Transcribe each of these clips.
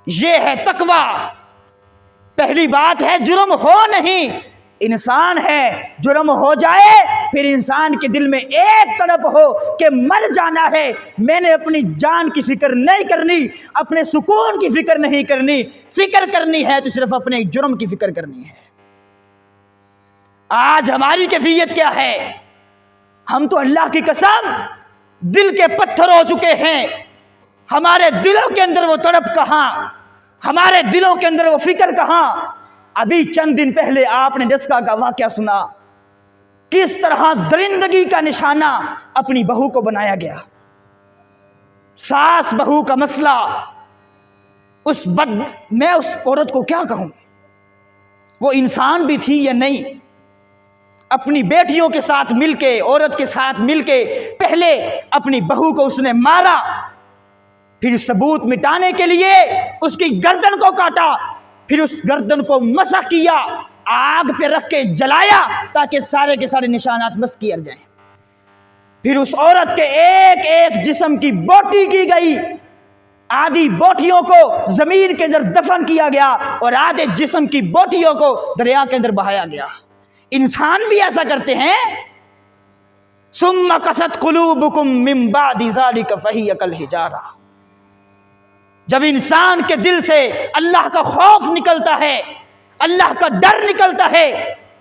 ये है तकवा। पहली बात है जुर्म हो नहीं, इंसान है, जुर्म हो जाए फिर इंसान के दिल में एक तड़प हो कि मर जाना है, मैंने अपनी जान की फिक्र नहीं करनी, अपने सुकून की फिक्र नहीं करनी, फिक्र करनी है तो सिर्फ अपने जुर्म की फिक्र करनी है। आज हमारी कैफियत क्या है? हम तो अल्लाह की कसम दिल के पत्थर हो चुके हैं। हमारे दिलों के अंदर वो तड़प कहां, हमारे दिलों के अंदर वो फिक्र कहां। अभी चंद दिन पहले आपने जस्का का वाकया सुना, किस तरह दरिंदगी का निशाना अपनी बहू को बनाया गया। सास बहू का मसला, मैं उस औरत को क्या कहूं, वो इंसान भी थी या नहीं। अपनी बेटियों के साथ मिलके, औरत के साथ मिलके पहले अपनी बहू को उसने मारा, फिर सबूत मिटाने के लिए उसकी गर्दन को काटा, फिर उस गर्दन को मसा किया, आग पे रख के जलाया ताकि सारे के सारे निशानात बस किए जाएं। फिर उस औरत के एक एक जिस्म की बोटी की गई, आधी बोटियों को जमीन के अंदर दफन किया गया और आधे जिस्म की बोटियों को दरिया के अंदर बहाया गया। इंसान भी ऐसा करते हैं। सुम्मा कसत कुलूबुकुम मिन बादि ज़ालिका फहिय कल हिजारा। जब इंसान के दिल से अल्लाह का खौफ निकलता है, अल्लाह का डर निकलता है,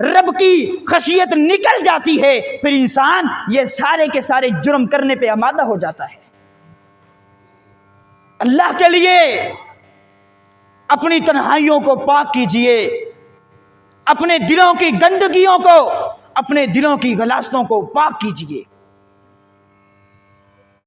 रब की खशियत निकल जाती है, फिर इंसान ये सारे के सारे जुर्म करने पे आमादा हो जाता है। अल्लाह के लिए अपनी तन्हाइयों को पाक कीजिए, अपने दिलों की गंदगियों को, अपने दिलों की गलास्तों को पाक कीजिए।